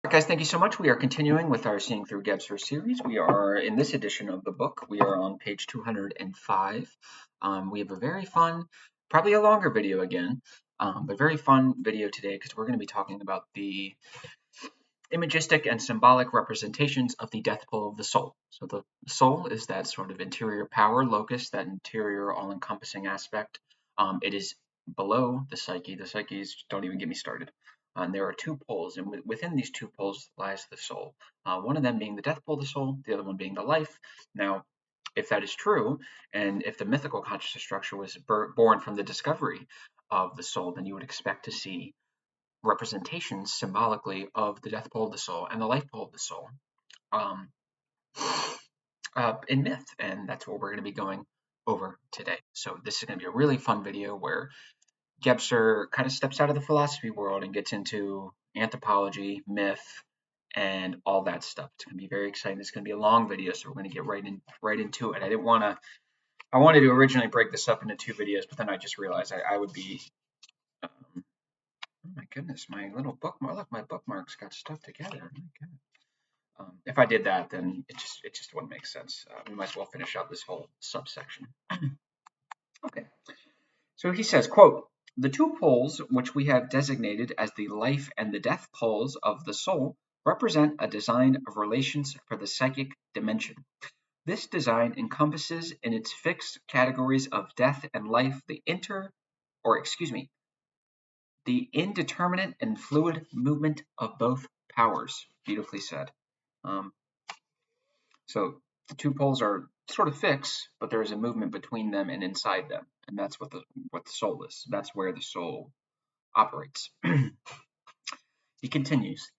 Guys, thank you so much. We are continuing with our Seeing Through Gebser series. We are in this edition of the book. We are on page 205. We have a very fun, probably a longer video again, but very fun video today because we're going to be talking about the imagistic and symbolic representations of the death pull of the soul. So the soul is that sort of interior power locus, that interior all-encompassing aspect. It is below the psyche. The psyches don't even get me started. There are two poles, and within these two poles lies the soul. One of them being the death pole of the soul, the other one being the life. Now, if that is true, and if the mythical consciousness structure was born from the discovery of the soul, then you would expect to see representations symbolically of the death pole of the soul and the life pole of the soul um, in myth, and that's what we're going to be going over today. So this is going to be a really fun video where Gebser kind of steps out of the philosophy world and gets into anthropology, myth, and all that stuff. It's going to be very exciting. It's going to be a long video, so we're going to get right into it. I wanted to originally break this up into two videos, but then I just realized I would be. Oh my goodness, my little bookmark. Look, my bookmarks got stuck together. Oh my goodness. If I did that, then it just wouldn't make sense. We might as well finish out this whole subsection. Okay. So he says, quote, "The two poles which we have designated as the life and the death poles of the soul represent a design of relations for the psychic dimension. This design encompasses in its fixed categories of death and life the indeterminate and fluid movement of both powers." Beautifully said. So the two poles are sort of fixed, but there is a movement between them and inside them, and that's what the soul is. That's where the soul operates. He continues,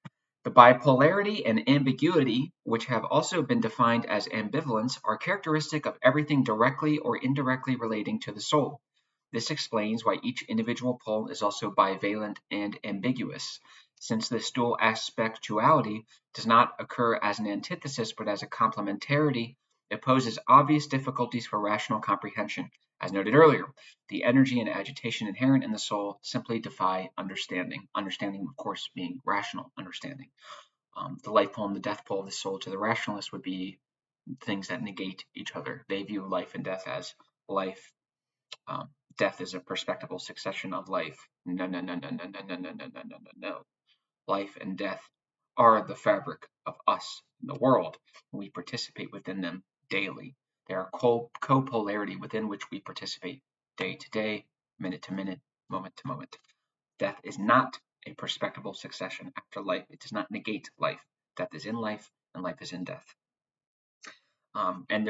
"The bipolarity and ambiguity, which have also been defined as ambivalence, are characteristic of everything directly or indirectly relating to the soul. This explains why each individual pole is also bivalent and ambiguous. Since this dual aspectuality does not occur as an antithesis but as a complementarity, it poses obvious difficulties for rational comprehension. As noted earlier, the energy and agitation inherent in the soul simply defy understanding. Understanding, of course, being rational understanding. The life pole and the death pole of the soul to the rationalist would be things that negate each other. They view life and death as life. Death is a perspectival succession of life. No, no, no, no, no, no, no, no, no, no, no, no, no. Life and death are the fabric of us in the world, and we participate within them daily. They are copolarity within which we participate day to day, minute to minute, moment to moment. Death is not a perspectival succession after life. It does not negate life. Death is in life, and life is in death. And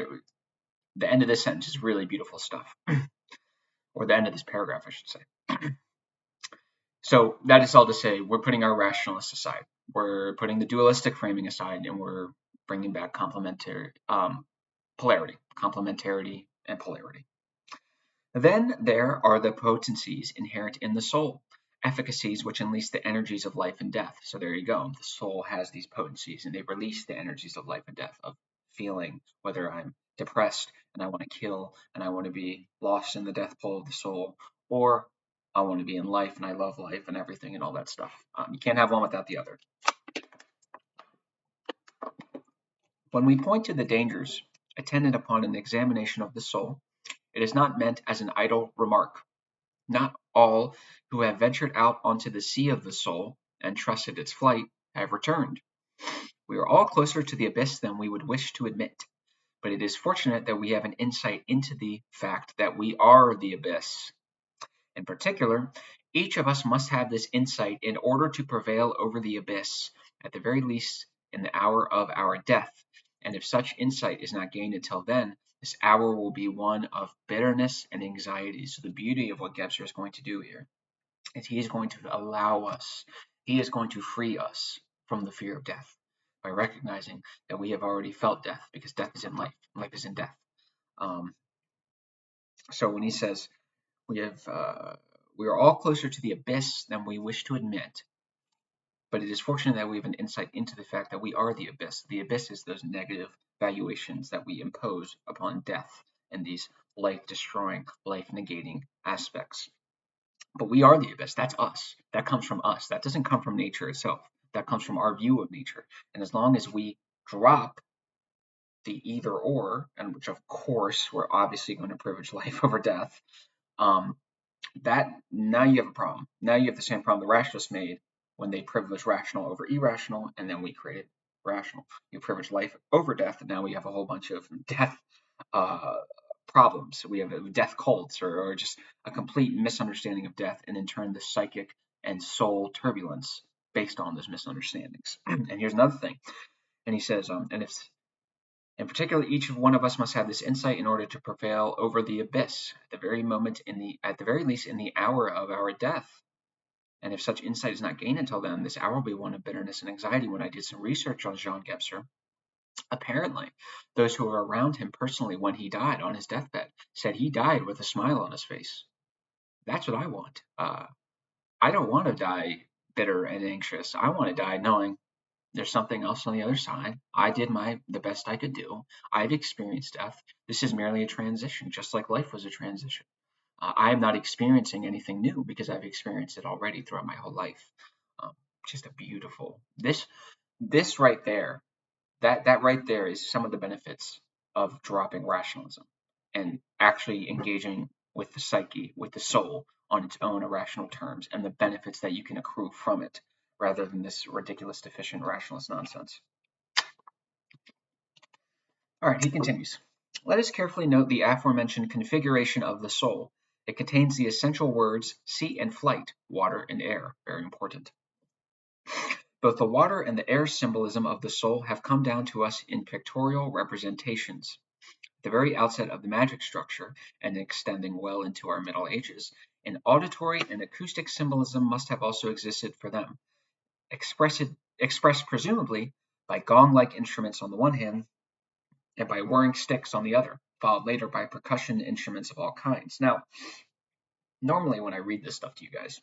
the end of this sentence is really beautiful stuff. Or the end of this paragraph, I should say. So that is all to say, we're putting our rationalists aside. We're putting the dualistic framing aside, and we're bringing back complementarity, and polarity. Then there are the potencies inherent in the soul, efficacies which unleash the energies of life and death. So there you go. The soul has these potencies, and they release the energies of life and death, of feeling, whether I'm depressed and I want to kill and I want to be lost in the death pole of the soul, or I want to be in life and I love life and everything and all that stuff. You can't have one without the other. When we point to the dangers attendant upon an examination of the soul, it is not meant as an idle remark. Not all who have ventured out onto the sea of the soul and trusted its flight have returned. We are all closer to the abyss than we would wish to admit. But it is fortunate that we have an insight into the fact that we are the abyss. In particular, each of us must have this insight in order to prevail over the abyss, at the very least in the hour of our death. And if such insight is not gained until then, this hour will be one of bitterness and anxiety. So the beauty of what Gebser is going to do here is he is going to allow us, he is going to free us from the fear of death by recognizing that we have already felt death, because death is in life, life is in death. So when he says we are all closer to the abyss than we wish to admit, but it is fortunate that we have an insight into the fact that we are the abyss. The abyss is those negative valuations that we impose upon death and these life-destroying, life-negating aspects. But we are the abyss. That's us. That comes from us. That doesn't come from nature itself. That comes from our view of nature. And as long as we drop the either or, and which of course we're obviously going to privilege life over death, um, that now you have a problem. Now you have the same problem the rationalists made when they privileged rational over irrational, and then we created rational. You privilege life over death, and now we have a whole bunch of death uh, problems. We have death cults, or just a complete misunderstanding of death, and in turn the psychic and soul turbulence based on those misunderstandings. And here's another thing. And he says, and if in particular, each of one of us must have this insight in order to prevail over the abyss at the very moment, at the very least, in the hour of our death. And if such insight is not gained until then, this hour will be one of bitterness and anxiety. When I did some research on Jean Gebser, apparently, those who were around him personally when he died on his deathbed said he died with a smile on his face. That's what I want. I don't want to die bitter and anxious. I want to die knowing there's something else on the other side. I did the best I could do. I've experienced death. This is merely a transition, just like life was a transition. I am not experiencing anything new because I've experienced it already throughout my whole life. Um, just a beautiful this right there. That right there is some of the benefits of dropping rationalism and actually engaging with the psyche, with the soul on its own irrational terms, and the benefits that you can accrue from it, rather than this ridiculous, deficient rationalist nonsense. All right, he continues. Let us carefully note the aforementioned configuration of the soul. It contains the essential words sea and flight, water and air. Very important. Both the water and the air symbolism of the soul have come down to us in pictorial representations. At the very outset of the magic structure, and extending well into our Middle Ages, an auditory and acoustic symbolism must have also existed for them, expressed presumably by gong-like instruments on the one hand, and by whirring sticks on the other, followed later by percussion instruments of all kinds. Now, normally when I read this stuff to you guys,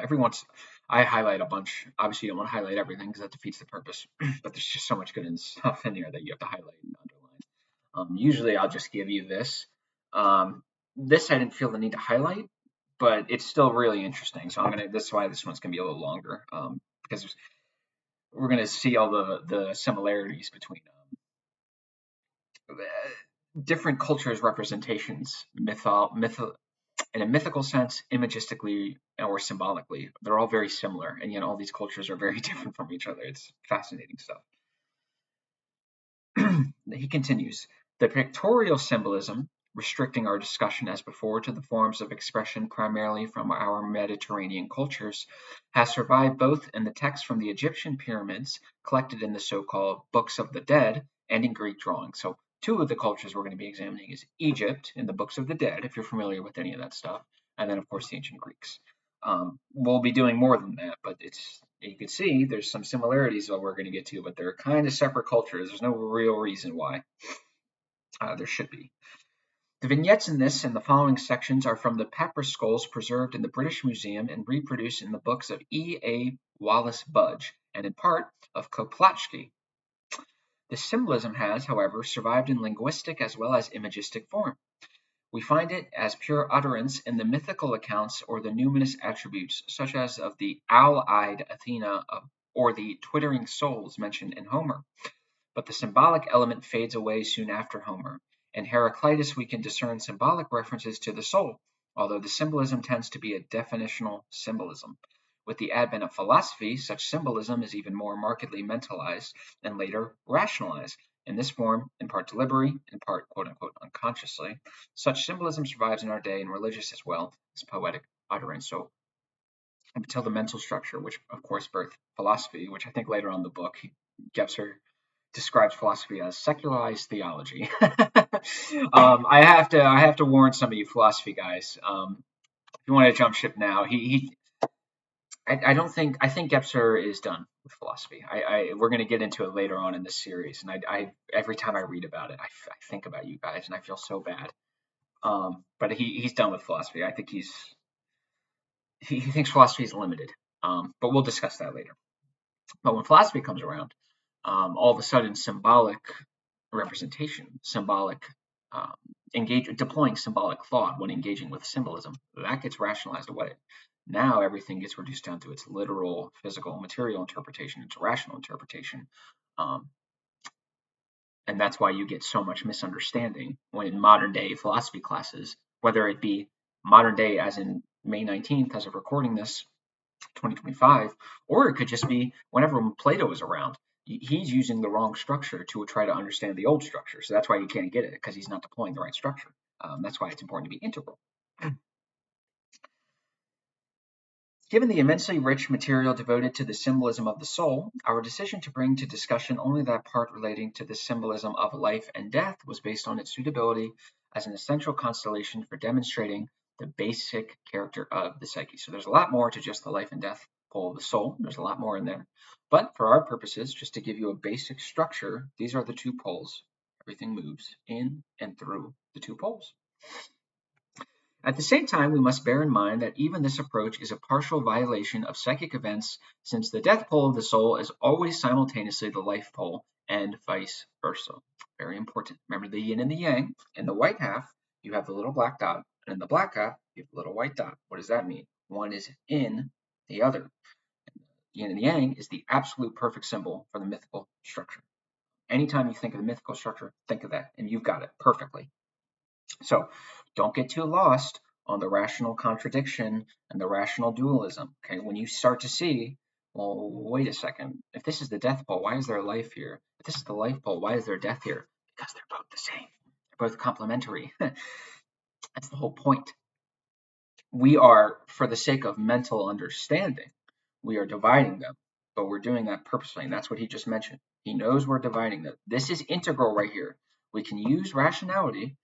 every once I highlight a bunch. Obviously, you don't want to highlight everything because that defeats the purpose. But there's just so much good stuff in here that you have to highlight and underline. Usually, I'll just give you this. This I didn't feel the need to highlight, but it's still really interesting. So this is why this one's gonna be a little longer, because we're gonna see all the similarities between different cultures' representations, in a mythical sense, imagistically or symbolically. They're all very similar, and yet all these cultures are very different from each other. It's fascinating stuff. He continues, the pictorial symbolism, restricting our discussion as before to the forms of expression primarily from our Mediterranean cultures, has survived both in the texts from the Egyptian pyramids collected in the so-called Books of the Dead and in Greek drawings. So two of the cultures we're going to be examining is Egypt in the Books of the Dead, if you're familiar with any of that stuff, and then of course the ancient Greeks. We'll be doing more than that, but you can see there's some similarities that we're going to get to, but they're kind of separate cultures. There's no real reason why there should be. The vignettes in this and the following sections are from the papyrus skulls preserved in the British Museum and reproduced in the books of E. A. Wallace Budge and in part of Koplaczki. The symbolism has, however, survived in linguistic as well as imagistic form. We find it as pure utterance in the mythical accounts or the numinous attributes, such as of the owl-eyed Athena or the twittering souls mentioned in Homer. But the symbolic element fades away soon after Homer. In Heraclitus we can discern symbolic references to the soul, although the symbolism tends to be a definitional symbolism. With the advent of philosophy, such symbolism is even more markedly mentalized and later rationalized. In this form, in part deliberately, in part quote-unquote unconsciously, such symbolism survives in our day in religious as well as poetic utterance. So until the mental structure, which of course birthed philosophy, which I think later on in the book, Gebser describes philosophy as secularized theology. I have to warn some of you philosophy guys. If you want to jump ship now, I think Gebser is done with philosophy. We're going to get into it later on in this series, and I every time I read about it, I think about you guys, and I feel so bad. But he's done with philosophy. I think he thinks philosophy is limited. But we'll discuss that later. But when philosophy comes around, all of a sudden symbolic representation, deploying symbolic thought when engaging with symbolism, that gets rationalized away. Now everything gets reduced down to its literal, physical, material interpretation, its rational interpretation. Um, and that's why you get so much misunderstanding when in modern day philosophy classes, whether it be modern day as in May 19th, as of recording this, 2025, or it could just be whenever Plato is around. He's using the wrong structure to try to understand the old structure. So that's why you can't get it, because he's not deploying the right structure. That's why it's important to be integral. Given the immensely rich material devoted to the symbolism of the soul, our decision to bring to discussion only that part relating to the symbolism of life and death was based on its suitability as an essential constellation for demonstrating the basic character of the psyche. So there's a lot more to just the life and death pole of the soul. There's a lot more in there. But for our purposes, just to give you a basic structure, these are the two poles. Everything moves in and through the two poles. At the same time, we must bear in mind that even this approach is a partial violation of psychic events, since the death pole of the soul is always simultaneously the life pole, and vice versa. Very important. Remember the yin and the yang. In the white half, you have the little black dot, and in the black half, you have the little white dot. What does that mean? One is in the other. Yin and the yang is the absolute perfect symbol for the mythical structure. Anytime you think of the mythical structure, think of that, and you've got it perfectly. So don't get too lost on the rational contradiction and the rational dualism. Okay, when you start to see, well, wait a second, if this is the death pole, why is there life here? If this is the life pole, why is there death here? Because they're both the same. They're both complementary. That's the whole point. We are, for the sake of mental understanding, we are dividing them, but we're doing that purposely, and that's what he just mentioned. He knows we're dividing them. This is integral right here. We can use rationality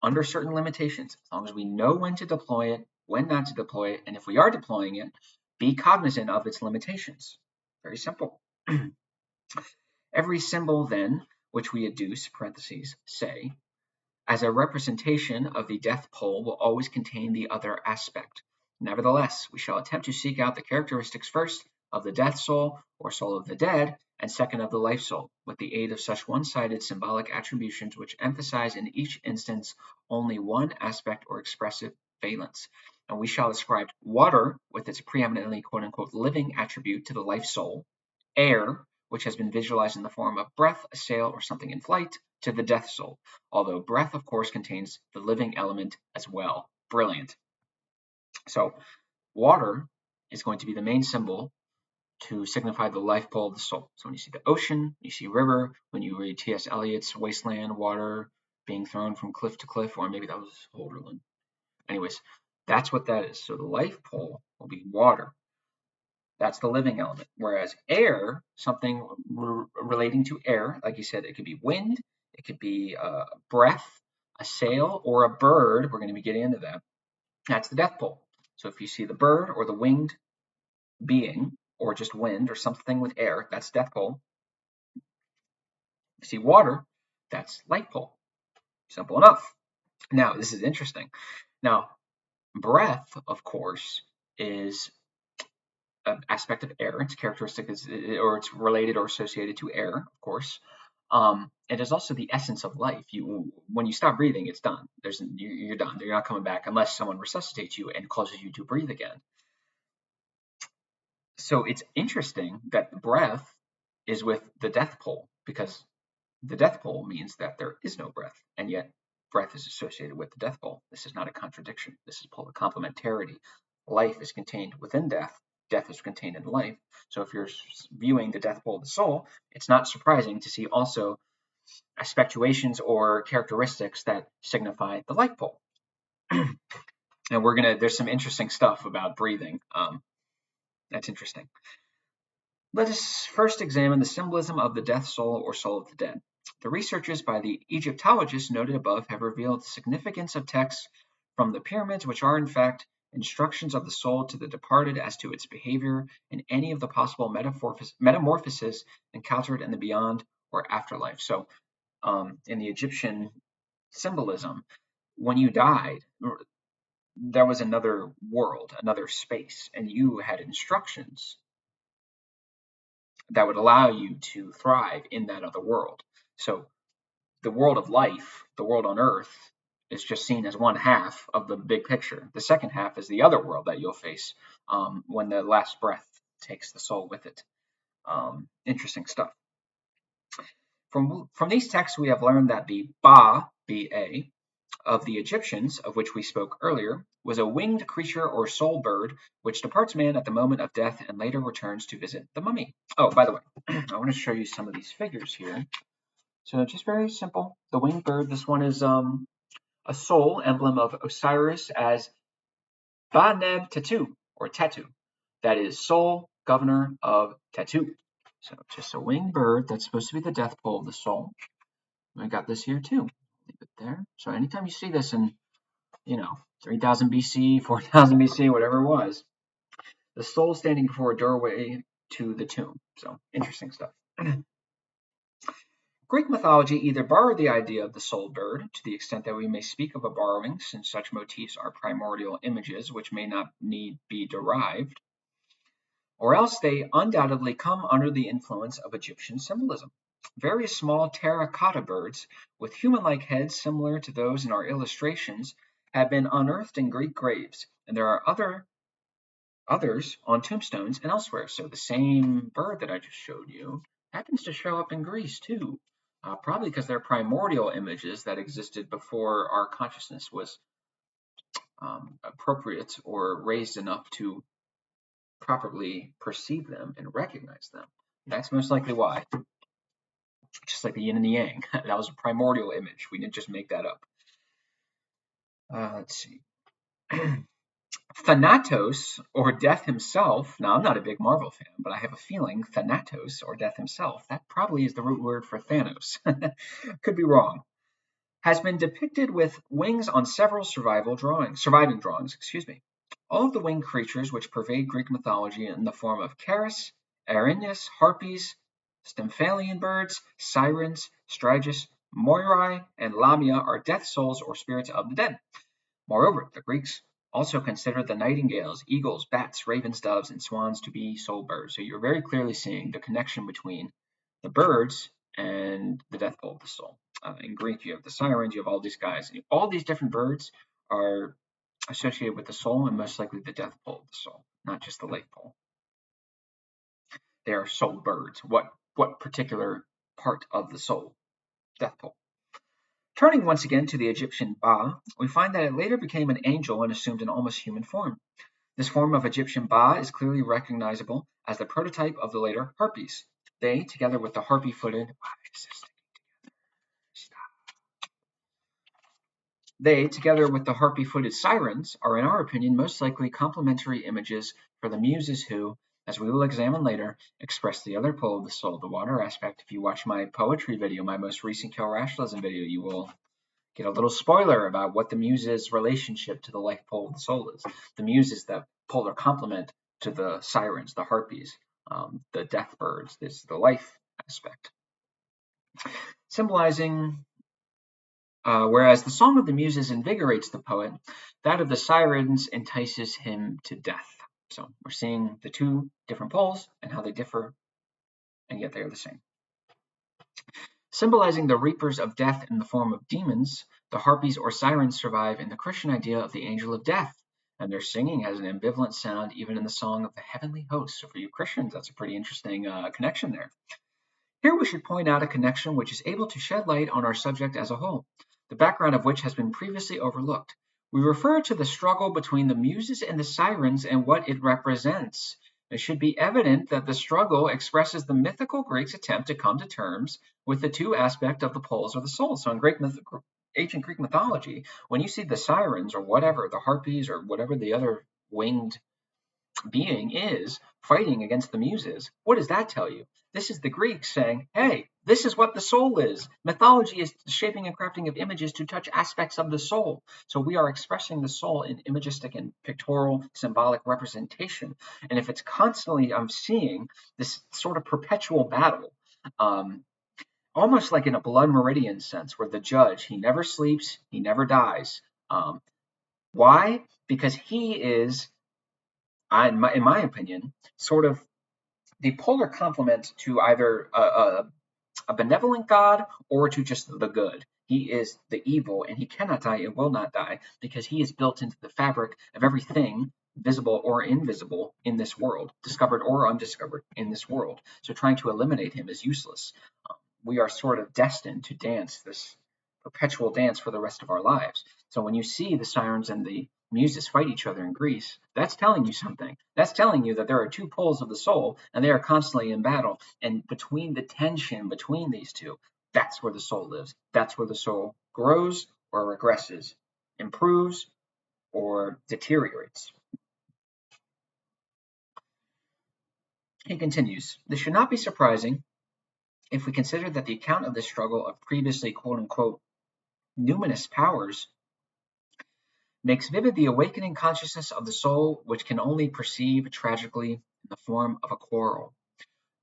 under certain limitations, as long as we know when to deploy it, when not to deploy it, and if we are deploying it, be cognizant of its limitations. Very simple. Every symbol then, which we adduce, parentheses, say, as a representation of the death pole will always contain the other aspect. Nevertheless, we shall attempt to seek out the characteristics first of the death soul or soul of the dead, and second of the life soul, with the aid of such one-sided symbolic attributions which emphasize in each instance only one aspect or expressive valence. And we shall ascribe water, with its preeminently quote-unquote living attribute, to the life soul, air, which has been visualized in the form of breath, a sail, or something in flight, to the death soul, although breath, of course, contains the living element as well. Brilliant. So water is going to be the main symbol to signify the life pole of the soul. So when you see the ocean, you see river. When you read T.S. Eliot's Wasteland, water being thrown from cliff to cliff, or maybe that was Holderlin. Anyways, that's what that is. So the life pole will be water. That's the living element. Whereas air, something relating to air, like you said, it could be wind, it could be breath, a sail, or a bird. We're going to be getting into that. That's the death pole. So if you see the bird or the winged being, or just wind or something with air, that's death pole. If you see water, that's light pole. Simple enough. Now, this is interesting. Now, breath, of course, is aspect of air. Its characteristic is, or it's related or associated to air, of course. It is also the essence of life. When you stop breathing, it's done. You're done. You're not coming back unless someone resuscitates you and causes you to breathe again. So it's interesting that the breath is with the death pole, because the death pole means that there is no breath, and yet breath is associated with the death pole. This is not a contradiction. This is polar complementarity. Life is contained within death. Death is contained in life. So if you're viewing the death pole of the soul, it's not surprising to see also aspectuations or characteristics that signify the life pole. And there's some interesting stuff about breathing. That's interesting. Let us first examine the symbolism of the death soul or soul of the dead. The researches by the Egyptologists noted above have revealed the significance of texts from the pyramids, which are in fact instructions of the soul to the departed as to its behavior in any of the possible metamorphoses encountered in the beyond or afterlife. So in the Egyptian symbolism, when you died, there was another world, another space, and you had instructions that would allow you to thrive in that other world. So the world of life, the world on earth, is just seen as one half of the big picture. The second half is the other world that you'll face when the last breath takes the soul with it. Interesting stuff. From these texts, we have learned that the Ba, B-A, of the Egyptians, of which we spoke earlier, was a winged creature or soul bird which departs man at the moment of death and later returns to visit the mummy. Oh, by the way, I want to show you some of these figures here. So just very simple. The winged bird, this one is a soul emblem of Osiris as Ba-Neb Tetu, or Tetu. That is soul, governor of Tetu. So just a winged bird that's supposed to be the death pole of the soul. I got this here too. Leave it there. So anytime you see this in 3000 BC, 4000 BC, whatever it was, the soul standing before a doorway to the tomb. So interesting stuff. Greek mythology either borrowed the idea of the soul bird, to the extent that we may speak of a borrowing, since such motifs are primordial images which may not need be derived, or else they undoubtedly come under the influence of Egyptian symbolism. Various small terracotta birds with human-like heads similar to those in our illustrations have been unearthed in Greek graves, and there are others on tombstones and elsewhere. So the same bird that I just showed you happens to show up in Greece too, probably because they're primordial images that existed before our consciousness was appropriate or raised enough to properly perceive them and recognize them. That's most likely why. Just like the yin and the yang. That was a primordial image. We didn't just make that up. Let's see. Thanatos, or Death himself. Now, I'm not a big Marvel fan, but I have a feeling Thanatos, or Death himself, that probably is the root word for Thanos. Could be wrong. Has been depicted with wings on several surviving drawings. All of the winged creatures which pervade Greek mythology in the form of Charis, Erinyes, harpies, Stymphalian birds, sirens, Strigus, Moirai, and Lamia are death souls or spirits of the dead. Moreover, the Greeks also considered the nightingales, eagles, bats, ravens, doves, and swans to be soul birds. So you're very clearly seeing the connection between the birds and the death pole of the soul. In Greek, you have the sirens, you have all these guys. All these different birds are associated with the soul and most likely the death pole of the soul, not just the life pole. They are soul birds. What particular part of the soul? Death pole. Turning once again to the Egyptian Ba, we find that it later became an angel and assumed an almost human form. This form of Egyptian Ba is clearly recognizable as the prototype of the later harpies. They, together with the harpy-footed sirens, are in our opinion most likely complementary images for the muses who, as we will examine later, express the other pole of the soul, the water aspect. If you watch my poetry video, my most recent Kill Rationalism video, you will get a little spoiler about what the muses' relationship to the life pole of the soul is. The muses, that polar complement to the sirens, the harpies, the death birds. This is the life aspect. Symbolizing, whereas the song of the muses invigorates the poet, that of the sirens entices him to death. So we're seeing the two different poles and how they differ, and yet they are the same. Symbolizing the reapers of death in the form of demons, the harpies or sirens survive in the Christian idea of the angel of death, and their singing has an ambivalent sound even in the song of the heavenly host. So for you Christians, that's a pretty interesting connection there. Here we should point out a connection which is able to shed light on our subject as a whole, the background of which has been previously overlooked. We refer to the struggle between the muses and the sirens and what it represents. It should be evident that the struggle expresses the mythical Greeks' attempt to come to terms with the two aspects of the poles of the soul. So in ancient Greek mythology, when you see the sirens or whatever, the harpies or whatever the other winged being is fighting against the muses, what does that tell you? This is the Greeks saying, hey, this is what the soul is. Mythology is the shaping and crafting of images to touch aspects of the soul. So we are expressing the soul in imagistic and pictorial symbolic representation. And if it's constantly, I'm seeing this sort of perpetual battle, almost like in a blood meridian sense, where the judge, he never sleeps, he never dies. Why? Because he is, in my opinion, sort of the polar complement to either a benevolent God or to just the good. He is the evil, and he cannot die and will not die because he is built into the fabric of everything, visible or invisible, in this world, discovered or undiscovered in this world. So trying to eliminate him is useless. We are sort of destined to dance this perpetual dance for the rest of our lives. So when you see the sirens and the muses fight each other in Greece, that's telling you something. That's telling you that there are two poles of the soul, and they are constantly in battle. And between the tension between these two, that's where the soul lives. That's where the soul grows or regresses, improves or deteriorates. He continues, this should not be surprising if we consider that the account of the struggle of previously quote unquote numinous powers makes vivid the awakening consciousness of the soul, which can only perceive tragically in the form of a quarrel.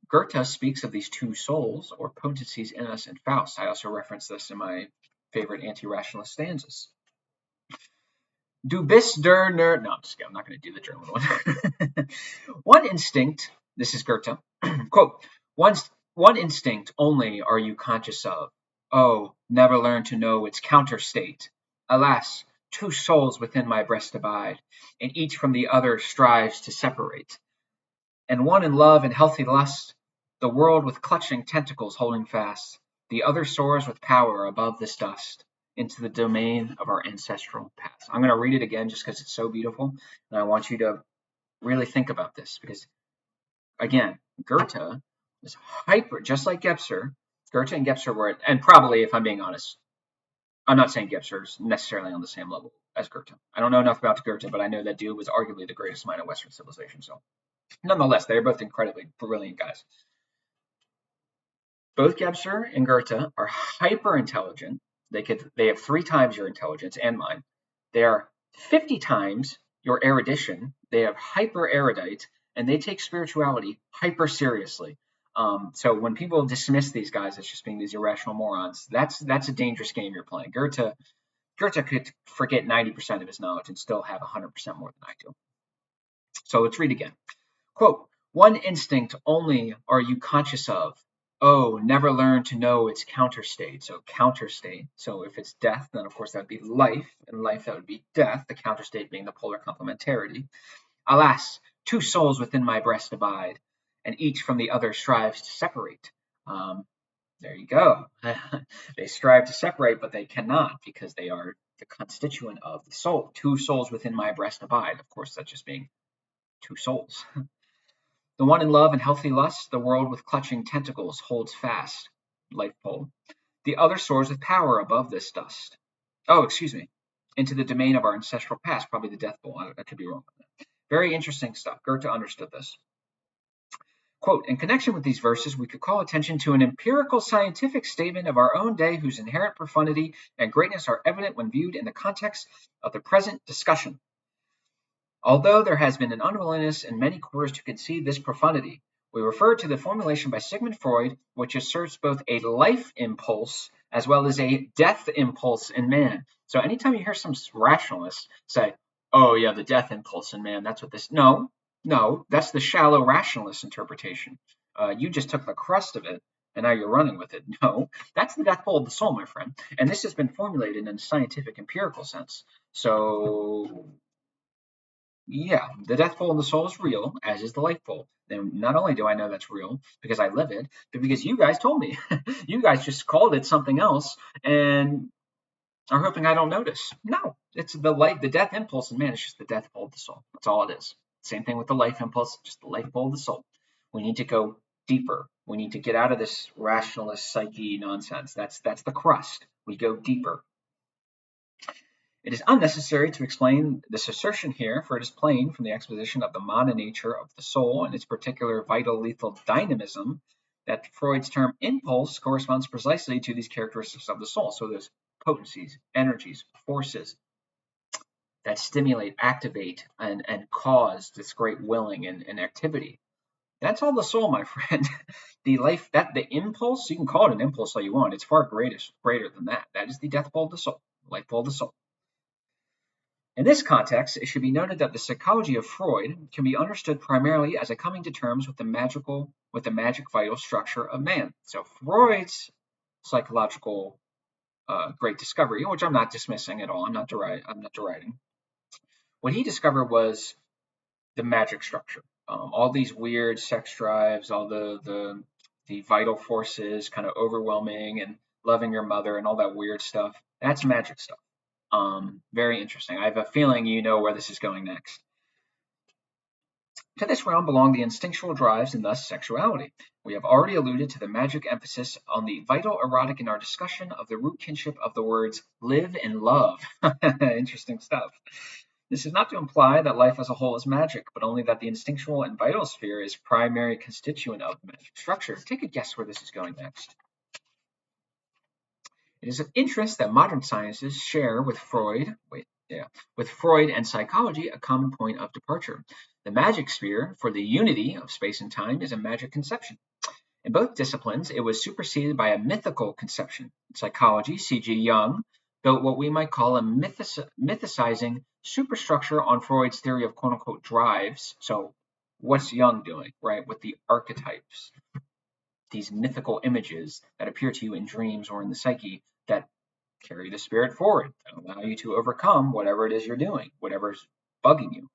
Goethe speaks of these two souls, or potencies in us in Faust. I also reference this in my favorite anti-rationalist stanzas. Du bist der Nerd. No, I'm just kidding. I'm not going to do the German one. One instinct, this is Goethe, quote, one instinct only are you conscious of. Oh, never learn to know its counter state. Alas, two souls within my breast abide, and each from the other strives to separate. And one in love and healthy lust, the world with clutching tentacles holding fast, the other soars with power above this dust into the domain of our ancestral past. I'm going to read it again just because it's so beautiful, and I want you to really think about this because, again, Goethe is hyper, just like Gebser. Goethe and Gebser were, and probably, if I'm being honest, I'm not saying Gebser's necessarily on the same level as Goethe. I don't know enough about Goethe, but I know that dude was arguably the greatest mind of Western civilization. So, nonetheless, they're both incredibly brilliant guys. Both Gebser and Goethe are hyper intelligent. They have 3 times your intelligence and mine. They are 50 times your erudition. They have hyper erudite, and they take spirituality hyper seriously. So when people dismiss these guys as just being these irrational morons, that's a dangerous game you're playing. Goethe could forget 90% of his knowledge and still have 100% more than I do. So let's read again. Quote, one instinct only are you conscious of. Oh, never learn to know its counter state. So counter state. So if it's death, then of course that would be life, and life that would be death, the counter state being the polar complementarity. Alas, two souls within my breast abide, and each from the other strives to separate. There you go. They strive to separate, but they cannot because they are the constituent of the soul. Two souls within my breast abide. Of course, that's just being two souls. The one in love and healthy lust, the world with clutching tentacles holds fast, life pole. The other soars with power above this dust. Oh, excuse me. Into the domain of our ancestral past, probably the death pole. I could be wrong on that. Very interesting stuff. Goethe understood this. Quote, in connection with these verses, we could call attention to an empirical scientific statement of our own day whose inherent profundity and greatness are evident when viewed in the context of the present discussion. Although there has been an unwillingness in many quarters to concede this profundity, we refer to the formulation by Sigmund Freud, which asserts both a life impulse as well as a death impulse in man. So anytime you hear some rationalists say, oh yeah, the death impulse in man, that's what this, no, that's the shallow rationalist interpretation. You just took the crust of it and now you're running with it. No, that's the death pole of the soul, my friend. And this has been formulated in a scientific empirical sense. So yeah, the death pole of the soul is real, as is the life pole. And not only do I know that's real because I live it, but because you guys told me. You guys just called it something else and are hoping I don't notice. No, it's the death impulse in man is just the death pole of the soul. That's all it is. Same thing with the life impulse, just the life pole of the soul. We need to go deeper. We need to get out of this rationalist psyche nonsense. That's the crust. We go deeper. It is unnecessary to explain this assertion here, for it is plain from the exposition of the mononature of the soul and its particular vital lethal dynamism that Freud's term impulse corresponds precisely to these characteristics of the soul. So there's potencies, energies, forces that stimulate, activate, and cause this great willing and activity. That's all the soul, my friend. The impulse, you can call it an impulse all you want. It's far greater than that. That is the death pole of the soul, life pole of the soul. In this context, it should be noted that the psychology of Freud can be understood primarily as a coming to terms with the magic vital structure of man. So Freud's psychological great discovery, which I'm not dismissing at all. I'm not deriding. What he discovered was the magic structure. All these weird sex drives, all the vital forces, kind of overwhelming and loving your mother and all that weird stuff. That's magic stuff. Very interesting. I have a feeling you know where this is going next. To this realm belong the instinctual drives and thus sexuality. We have already alluded to the magic emphasis on the vital erotic in our discussion of the root kinship of the words live and love. Interesting stuff. This is not to imply that life as a whole is magic, but only that the instinctual and vital sphere is primary constituent of the magic structure. Take a guess where this is going next. It is of interest that modern sciences share with Freud and psychology a common point of departure. The magic sphere for the unity of space and time is a magic conception. In both disciplines, it was superseded by a mythical conception. In psychology, C.G. Jung built what we might call a mythicizing superstructure on Freud's theory of quote-unquote drives. So what's Jung doing, right, with the archetypes? These mythical images that appear to you in dreams or in the psyche that carry the spirit forward, that allow you to overcome whatever it is you're doing, whatever's bugging you.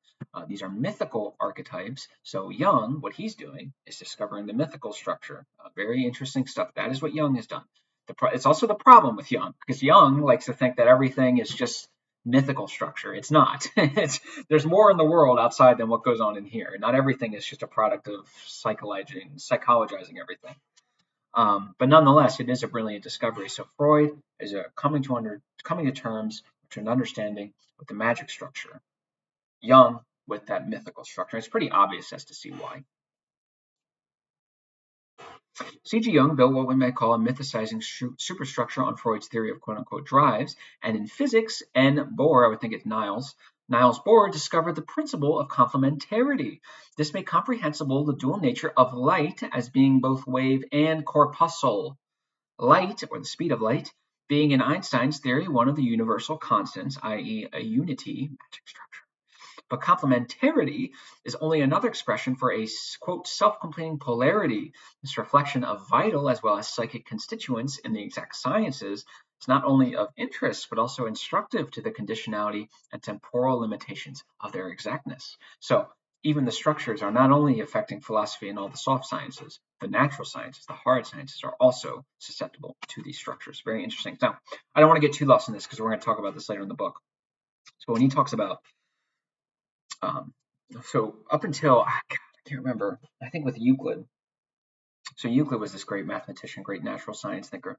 These are mythical archetypes. So Jung, what he's doing is discovering the mythical structure. Very interesting stuff. That is what Jung has done. It's also the problem with Jung, because Jung likes to think that everything is just mythical structure. It's not. There's more in the world outside than what goes on in here. Not everything is just a product of psychologizing everything. But nonetheless, it is a brilliant discovery. So Freud is coming to terms to an understanding with the magic structure. Jung with that mythical structure. It's pretty obvious as to see why. C.G. Jung built what we might call a mythicizing superstructure on Freud's theory of quote-unquote drives, and in physics, N. Bohr, I would think it's Niels Bohr discovered the principle of complementarity. This made comprehensible the dual nature of light as being both wave and corpuscle. Light, or the speed of light, being in Einstein's theory one of the universal constants, i.e. a unity magic structure. But complementarity is only another expression for a, quote, self-completing polarity. This reflection of vital as well as psychic constituents in the exact sciences is not only of interest, but also instructive to the conditionality and temporal limitations of their exactness. So even the structures are not only affecting philosophy and all the soft sciences, the natural sciences, the hard sciences are also susceptible to these structures. Very interesting. Now, I don't want to get too lost in this because we're going to talk about this later in the book. So when he talks about so up until, I can't remember, I think with Euclid. So Euclid was this great mathematician, great natural science thinker.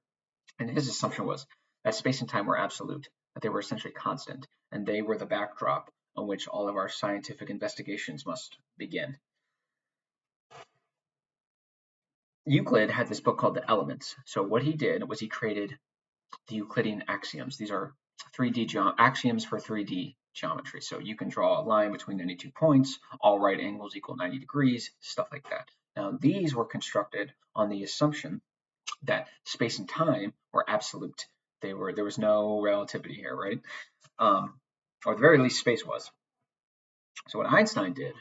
And his assumption was that space and time were absolute, that they were essentially constant, and they were the backdrop on which all of our scientific investigations must begin. Euclid had this book called The Elements. So what he did was he created the Euclidean axioms. These are 3D axioms for 3D geometry. So you can draw a line between any 2 points, all right angles equal 90 degrees, stuff like that. Now these were constructed on the assumption that space and time were absolute. There was no relativity here, right? Or at the very least space was. So what Einstein did,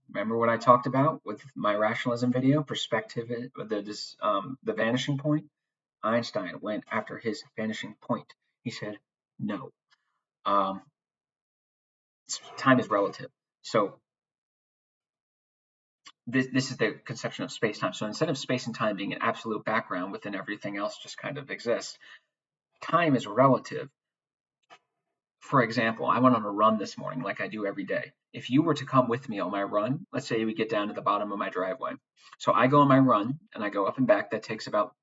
remember what I talked about with my rationalism video, perspective, the vanishing point? Einstein went after his vanishing point. He said, no, time is relative. So this is the conception of space-time. So instead of space and time being an absolute background within everything else just kind of exists, time is relative. For example, I went on a run this morning like I do every day. If you were to come with me on my run, let's say we get down to the bottom of my driveway. So I go on my run and I go up and back. That takes about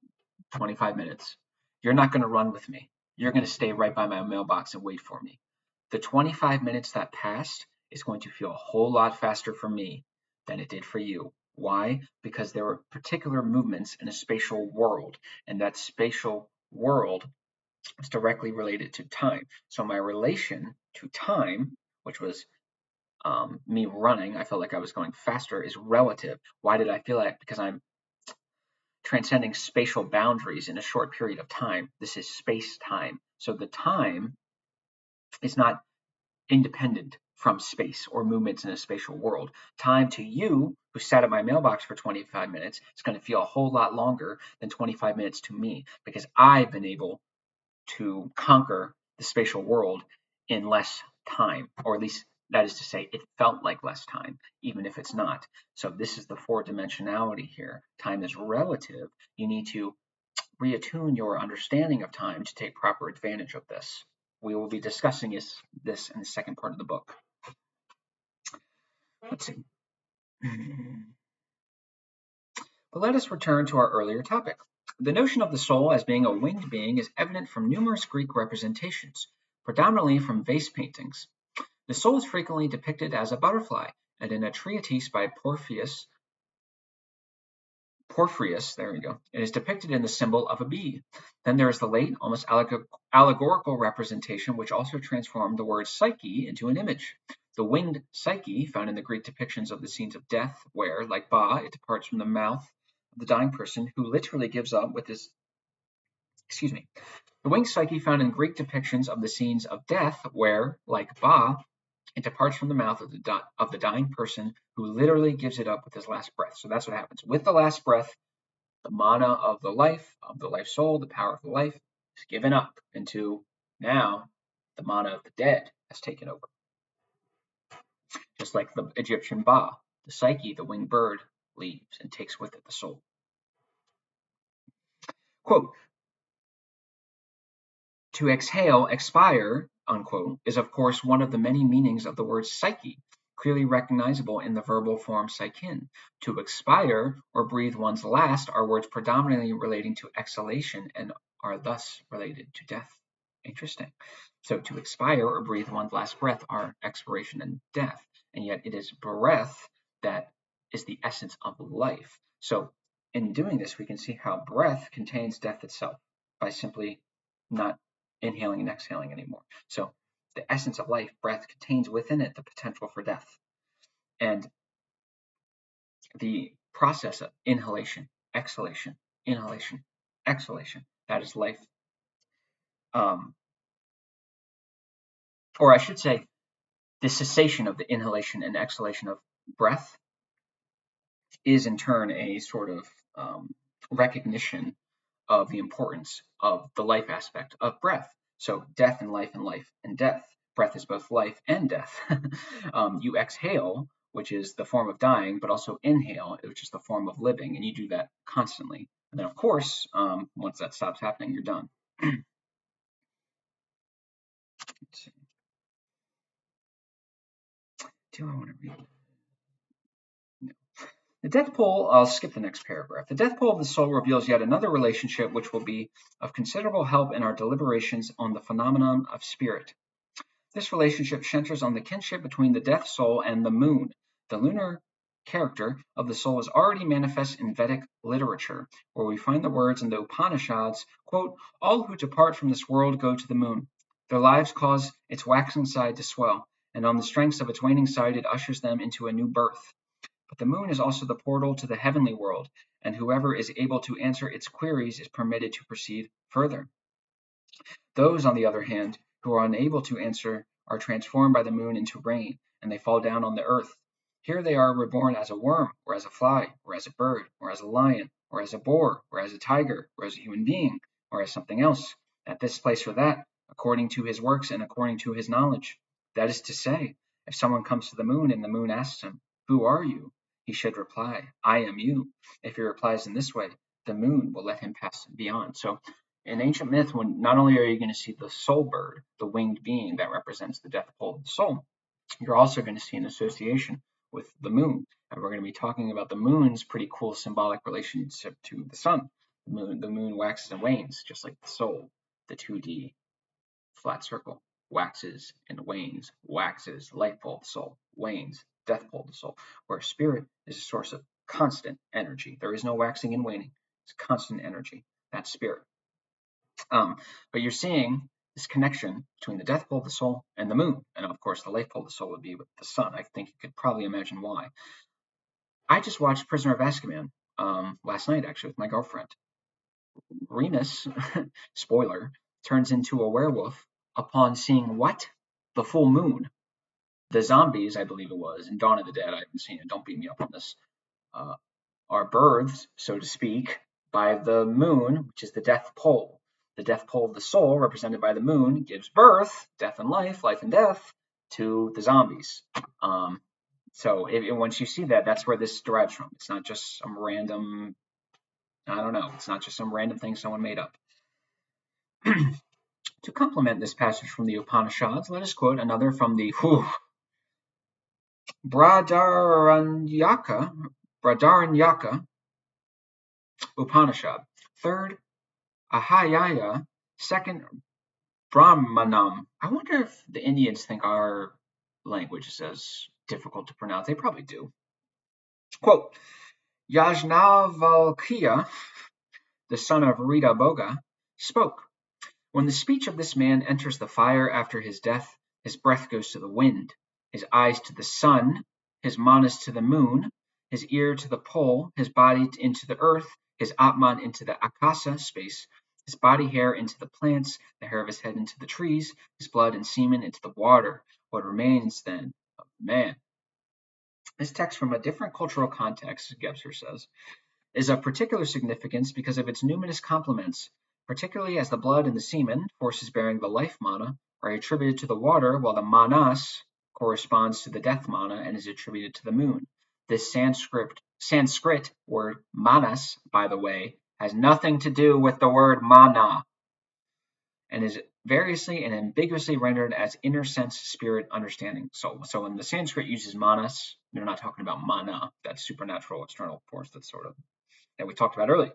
25 minutes. You're not going to run with me. You're going to stay right by my mailbox and wait for me. The 25 minutes that passed is going to feel a whole lot faster for me than it did for you. Why? Because there were particular movements in a spatial world, and that spatial world is directly related to time. So my relation to time, which was me running, I felt like I was going faster, is relative. Why did I feel that? Because I'm transcending spatial boundaries in a short period of time. This is space-time. So the time is not independent from space or movements in a spatial world. Time to you, who sat at my mailbox for 25 minutes, is going to feel a whole lot longer than 25 minutes to me, because I've been able to conquer the spatial world in less time, or at least that is to say, it felt like less time, even if it's not. So this is the four dimensionality here. Time is relative. You need to reattune your understanding of time to take proper advantage of this. We will be discussing this in the second part of the book. Let's see. But let us return to our earlier topic. The notion of the soul as being a winged being is evident from numerous Greek representations, predominantly from vase paintings. The soul is frequently depicted as a butterfly, and in a treatise by Porphyrius, there we go, it is depicted in the symbol of a bee. Then there is the late, almost allegorical representation, which also transformed the word psyche into an image. The winged psyche, found in the Greek depictions of the scenes of death, where, like Ba, it departs from the mouth of the dying person, who literally gives up with his. Excuse me. The winged psyche, found in Greek depictions of the scenes of death, where, like Ba, it departs from the mouth of the dying person, who literally gives it up with his last breath. So that's what happens. With the last breath, the mana of the life soul, the power of the life, is given up into now the mana of the dead has taken over. Just like the Egyptian Ba, the psyche, the winged bird, leaves and takes with it the soul. Quote, to exhale, expire, unquote, is of course one of the many meanings of the word psyche, clearly recognizable in the verbal form psychin. To expire or breathe one's last are words predominantly relating to exhalation and are thus related to death. Interesting. So to expire or breathe one's last breath are expiration and death, and yet it is breath that is the essence of life. So in doing this, we can see how breath contains death itself by simply not inhaling and exhaling anymore. So the essence of life, breath, contains within it the potential for death. And the process of inhalation, exhalation, that is life. Or I should say, the cessation of the inhalation and exhalation of breath is in turn a sort of recognition of the importance of the life aspect of breath. So death and life and death. Breath is both life and death. You exhale, which is the form of dying, but also inhale, which is the form of living, and you do that constantly. And then, of course, once that stops happening, you're done. Let's see. Do I want to read? No. The death pole, I'll skip the next paragraph. The death pole of the soul reveals yet another relationship which will be of considerable help in our deliberations on the phenomenon of spirit. This relationship centers on the kinship between the death soul and the moon. The lunar character of the soul is already manifest in Vedic literature, where we find the words in the Upanishads, quote, all who depart from this world go to the moon. Their lives cause its waxing side to swell, and on the strength of its waning side it ushers them into a new birth. But the moon is also the portal to the heavenly world, and whoever is able to answer its queries is permitted to proceed further. Those, on the other hand, who are unable to answer are transformed by the moon into rain, and they fall down on the earth. Here they are reborn as a worm, or as a fly, or as a bird, or as a lion, or as a boar, or as a tiger, or as a human being, or as something else, at this place or that, according to his works and according to his knowledge. That is to say, if someone comes to the moon and the moon asks him, who are you? He should reply, I am you. If he replies in this way, the moon will let him pass beyond. So in ancient myth, when not only are you going to see the soul bird, the winged being that represents the death pole of the soul, you're also going to see an association with the moon. And we're going to be talking about the moon's pretty cool symbolic relationship to the sun. The moon waxes and wanes, just like the soul, the 2D flat circle, waxes and wanes, waxes, life pole of the soul, wanes, death pole of the soul, where spirit is a source of constant energy. There is no waxing and waning. It's constant energy. That's spirit. But you're seeing this connection between the death pole of the soul and the moon. And of course, the life pole of the soul would be with the sun. I think you could probably imagine why. I just watched Prisoner of Azkaban last night, actually, with my girlfriend. Remus, spoiler, turns into a werewolf upon seeing what? The full moon. The zombies, I believe it was, in Dawn of the Dead, I haven't seen it, don't beat me up on this, are birthed, so to speak, by the moon, which is the death pole. The death pole of the soul, represented by the moon, gives birth, death and life and death, to the zombies. So once you see that, that's where this derives from. It's not just some random, I don't know, it's not just some random thing someone made up. To complement this passage from the Upanishads, let us quote another from the Bradaranyaka Upanishad. Third, Ahayaya. Second, Brahmanam. I wonder if the Indians think our language is as difficult to pronounce. They probably do. Quote, Yajnavalkya, the son of Rita Boga, spoke. When the speech of this man enters the fire after his death, his breath goes to the wind, his eyes to the sun, his manas to the moon, his ear to the pole, his body into the earth, his atman into the akasa, space, his body hair into the plants, the hair of his head into the trees, his blood and semen into the water. What remains then of man? This text from a different cultural context, Gebser says, is of particular significance because of its numerous complements, particularly as the blood and the semen, forces bearing the life mana, are attributed to the water, while the manas corresponds to the death mana and is attributed to the moon. This Sanskrit word manas, by the way, has nothing to do with the word mana, and is variously and ambiguously rendered as inner sense, spirit, understanding. So when the Sanskrit uses manas, they're not talking about mana, that supernatural external force that we talked about earlier.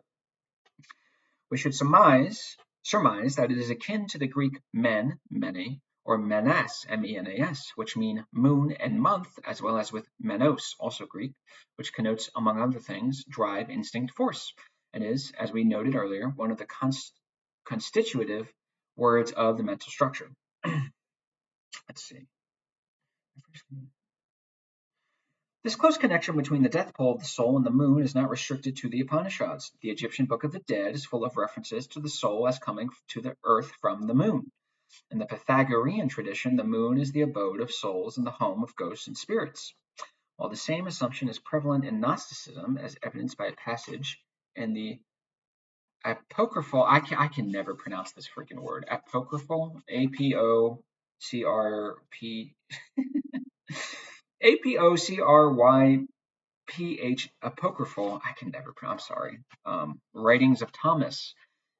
We should surmise that it is akin to the Greek men, mene, or menas, M-E-N-A-S, which mean moon and month, as well as with menos, also Greek, which connotes, among other things, drive, instinct, force, and is, as we noted earlier, one of the constitutive words of the mental structure. Let's see. This close connection between the death pole of the soul and the moon is not restricted to the Upanishads. The Egyptian Book of the Dead is full of references to the soul as coming to the earth from the moon. In the Pythagorean tradition, the moon is the abode of souls and the home of ghosts and spirits. While the same assumption is prevalent in Gnosticism, as evidenced by a passage in the apocryphal, I can never pronounce this freaking word, apocryphal, A-P-O-C-R-P, A-P-O-C-R-Y-P-H, apocryphal, I can never pronounce, I'm sorry, writings of Thomas,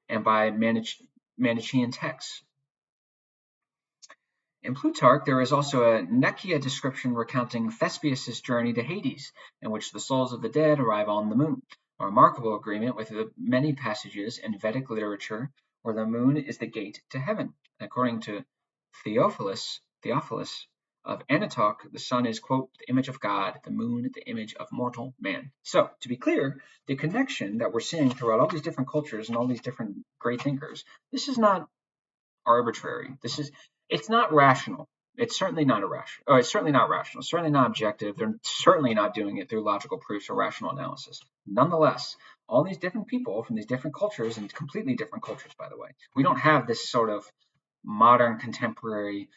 and by Manichaean texts. In Plutarch, there is also a Nekia description recounting Thespius' journey to Hades, in which the souls of the dead arrive on the moon, a remarkable agreement with the many passages in Vedic literature where the moon is the gate to heaven. According to Theophilus of Anatoch, the sun is, quote, the image of God, the moon, the image of mortal man. So, to be clear, the connection that we're seeing throughout all these different cultures and all these different great thinkers, this is not arbitrary. It's not rational. It's certainly not irrational. It's certainly not rational. It's certainly not objective. They're certainly not doing it through logical proofs or rational analysis. Nonetheless, all these different people from these different cultures, and completely different cultures, by the way, we don't have this sort of modern contemporary,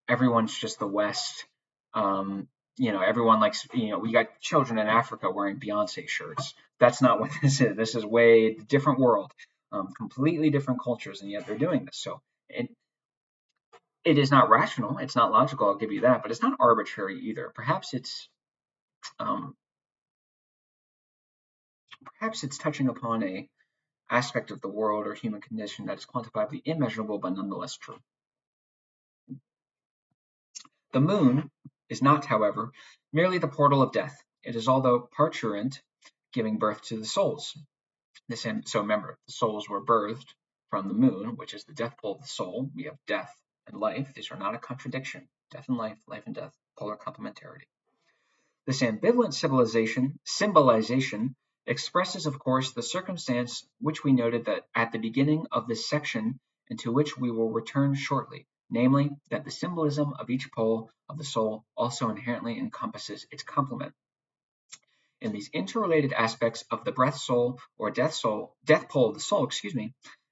everyone's just the West. Everyone likes, we got children in Africa wearing Beyonce shirts. That's not what this is. This is way different world, completely different cultures, and yet they're doing this. So it is not rational. It's not logical. I'll give you that, but it's not arbitrary either. Perhaps it's touching upon a aspect of the world or human condition that is quantifiably immeasurable, but nonetheless true. The moon is not, however, merely the portal of death. It is although parturient, giving birth to the souls. So remember, the souls were birthed from the moon, which is the death pole of the soul. We have death and life. These are not a contradiction. Death and life and death, polar complementarity. This ambivalent symbolization expresses, of course, the circumstance which we noted that at the beginning of this section, and to which we will return shortly, namely, that the symbolism of each pole of the soul also inherently encompasses its complement. In these interrelated aspects of the breath soul or death pole of the soul,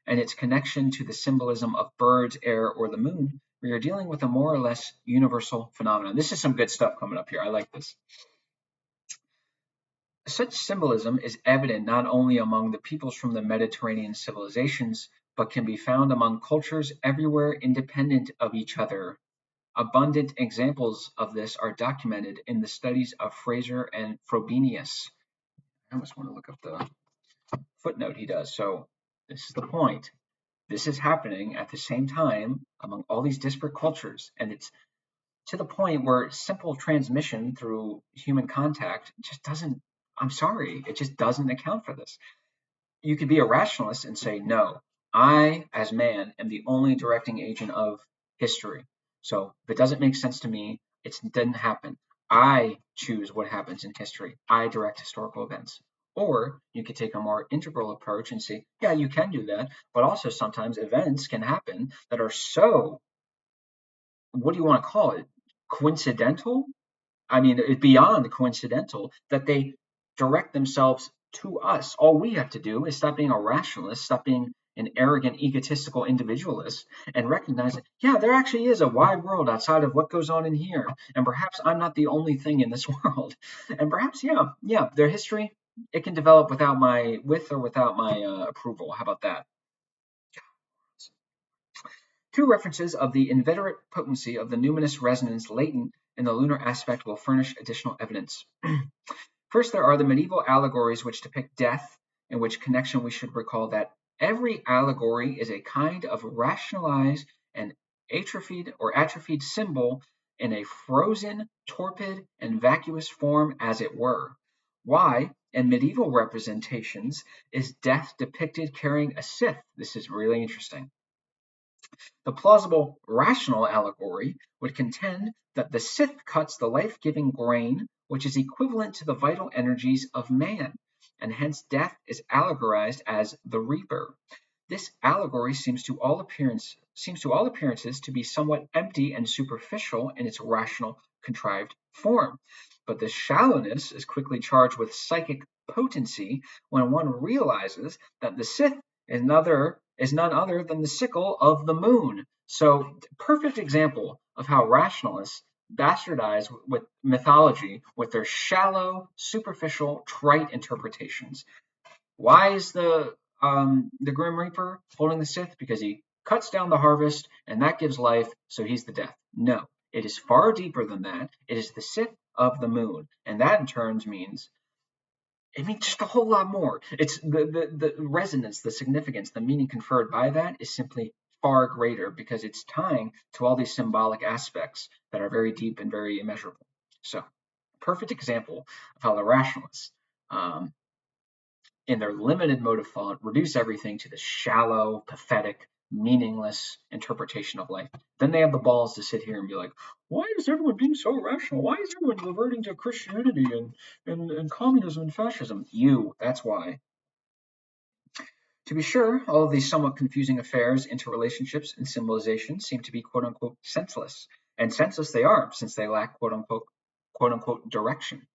and its connection to the symbolism of birds, air, or the moon, We are dealing with a more or less universal phenomenon. This is some good stuff coming up here. I like this. Such symbolism is evident not only among the peoples from the Mediterranean civilizations, but can be found among cultures everywhere independent of each other. Abundant examples of this are documented in the studies of Fraser and Frobenius. I almost want to look up the footnote he does. So this is the point. This is happening at the same time among all these disparate cultures, and it's to the point where simple transmission through human contact just doesn't, I'm sorry, it just doesn't account for this. You could be a rationalist and say, no, I, as man, am the only directing agent of history. So if it doesn't make sense to me, it didn't happen. I choose what happens in history. I direct historical events. Or you could take a more integral approach and say, yeah, you can do that, but also sometimes events can happen that are so, what do you want to call it? Coincidental? I mean, it's beyond coincidental that they direct themselves to us. All we have to do is stop being a rationalist, stop being an arrogant, egotistical individualist, and recognize that, yeah, there actually is a wide world outside of what goes on in here. And perhaps I'm not the only thing in this world. And perhaps, yeah, their history, it can develop with or without my approval. How about that? Two references of the inveterate potency of the numinous resonance latent in the lunar aspect will furnish additional evidence. First, there are the medieval allegories which depict death, in which connection we should recall that every allegory is a kind of rationalized and atrophied symbol in a frozen, torpid, and vacuous form, as it were. Why, in medieval representations, is death depicted carrying a scythe? This is really interesting. The plausible rational allegory would contend that the scythe cuts the life-giving grain which is equivalent to the vital energies of man, and hence death is allegorized as the reaper. This allegory seems to all appearances to be somewhat empty and superficial in its rational, contrived form. But this shallowness is quickly charged with psychic potency when one realizes that the scythe is none other than the sickle of the moon. So, perfect example of how rationalists bastardize with mythology with their shallow, superficial, trite interpretations. Why is the Grim Reaper holding the scythe? Because he cuts down the harvest, and that gives life, so he's the death. No, it is far deeper than that. It is the scythe of the moon, and that in turn means it means just a whole lot more. It's the resonance, the significance, the meaning conferred by that is simply far greater because it's tying to all these symbolic aspects that are very deep and very immeasurable. So, perfect example of how the rationalists, in their limited mode of thought, reduce everything to this shallow, pathetic, meaningless interpretation of life. Then they have the balls to sit here and be like, why is everyone being so rational? Why is everyone reverting to Christianity and communism and fascism? That's why. To be sure, all of these somewhat confusing affairs, interrelationships, and symbolizations seem to be quote unquote senseless. And senseless they are, since they lack quote unquote direction.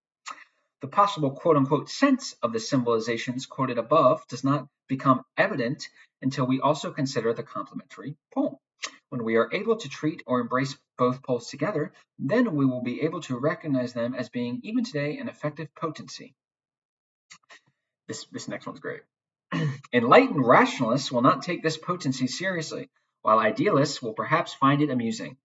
The possible quote unquote sense of the symbolizations quoted above does not become evident until we also consider the complementary pole. When we are able to treat or embrace both poles together, then we will be able to recognize them as being, even today, an effective potency. This next one's great. Enlightened rationalists will not take this potency seriously, while idealists will perhaps find it amusing.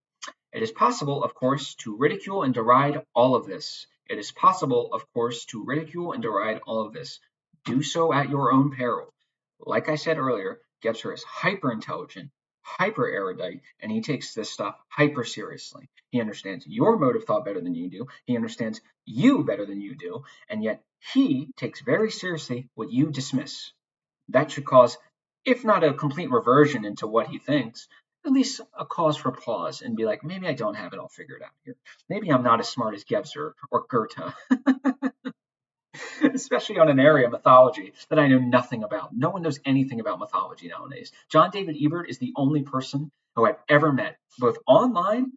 It is possible, of course, to ridicule and deride all of this. It is possible, of course, to ridicule and deride all of this. Do so at your own peril. Like I said earlier, Gebser is hyper intelligent, hyper erudite, and he takes this stuff hyper seriously. He understands your mode of thought better than you do. He understands you better than you do, and yet he takes very seriously what you dismiss. That should cause, if not a complete reversion into what he thinks, at least a cause for pause and be like, maybe I don't have it all figured out here. Maybe I'm not as smart as Gebser or Goethe, especially on an area of mythology that I know nothing about. No one knows anything about mythology nowadays. John David Ebert is the only person who I've ever met, both online,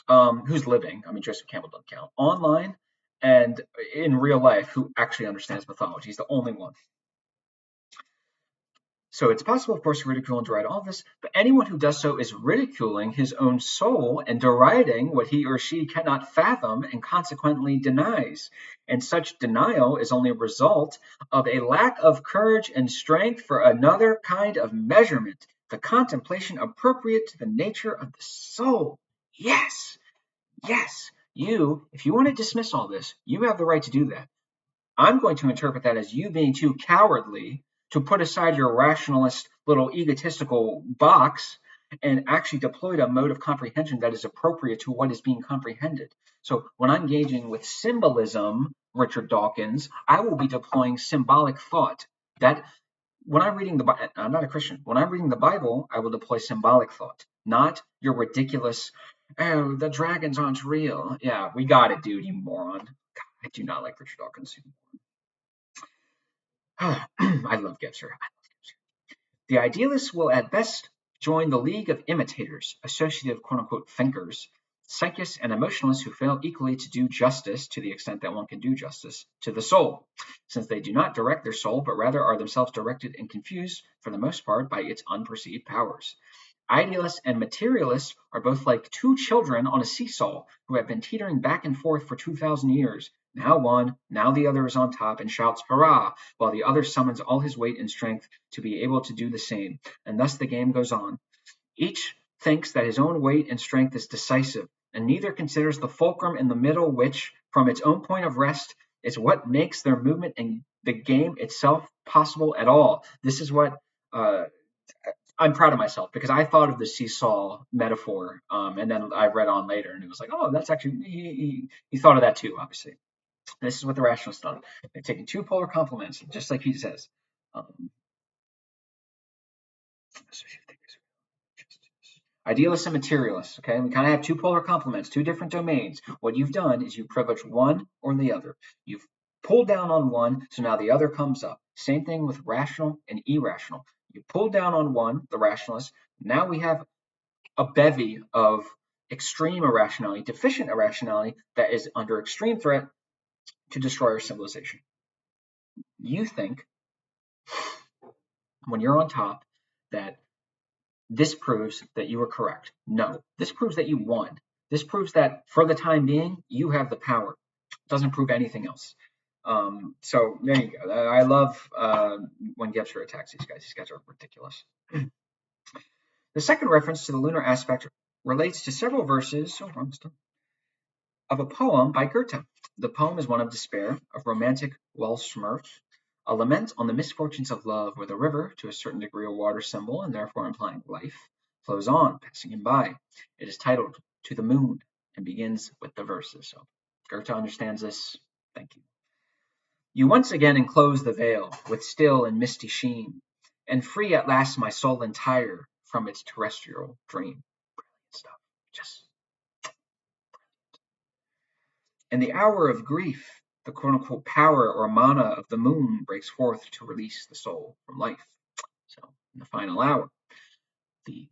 who's living, I mean, Joseph Campbell doesn't count, online and in real life, who actually understands mythology. He's the only one. So it's possible, of course, to ridicule and deride all of this, but anyone who does so is ridiculing his own soul and deriding what he or she cannot fathom and consequently denies. And such denial is only a result of a lack of courage and strength for another kind of measurement, the contemplation appropriate to the nature of the soul. Yes, yes, if you want to dismiss all this, you have the right to do that. I'm going to interpret that as you being too cowardly to put aside your rationalist little egotistical box and actually deploy a mode of comprehension that is appropriate to what is being comprehended. So when I'm engaging with symbolism, Richard Dawkins, I will be deploying symbolic thought. That when I'm reading I'm not a Christian. When I'm reading the Bible, I will deploy symbolic thought, not your ridiculous, oh, the dragons aren't real. Yeah, we got it, dude, you moron. God, I do not like Richard Dawkins. I love Gebser. The idealists will at best join the league of imitators, associative quote-unquote thinkers, psychists and emotionalists who fail equally to do justice, to the extent that one can do justice, to the soul, since they do not direct their soul, but rather are themselves directed and confused, for the most part, by its unperceived powers. Idealists and materialists are both like two children on a seesaw who have been teetering back and forth for 2,000 years. Now one, now the other is on top and shouts hurrah, while the other summons all his weight and strength to be able to do the same. And thus the game goes on. Each thinks that his own weight and strength is decisive, and neither considers the fulcrum in the middle, which, from its own point of rest, is what makes their movement and the game itself possible at all. This is what I'm proud of myself because I thought of the seesaw metaphor, and then I read on later, and it was like, oh, that's actually he thought of that too, obviously. And this is what the rationalists done. They've taken two polar complements, just like he says. Idealists and materialists. Okay, we kind of have two polar complements, two different domains. What you've done is you privilege one or the other. You've pulled down on one, so now the other comes up. Same thing with rational and irrational. You pulled down on one, the rationalist. Now we have a bevy of extreme irrationality, deficient irrationality that is under extreme threat to destroy our civilization. You think when you're on top that this proves that you were correct. No, this proves that you won. This proves that for the time being, you have the power. It doesn't prove anything else. So there you go. I love when Gebser attacks these guys. These guys are ridiculous. The second reference to the lunar aspect relates to several verses of a poem by Goethe. The poem is one of despair, of romantic Weltschmerz, a lament on the misfortunes of love, where the river, to a certain degree a water symbol and therefore implying life, flows on, passing him by. It is titled To the Moon and begins with the verses. So Goethe understands this. Thank you. You once again enclose the veil with still and misty sheen, and free at last my soul entire from its terrestrial dream. Brilliant stuff. Just in the hour of grief, the quote-unquote power or mana of the moon breaks forth to release the soul from life. So in the final hour, the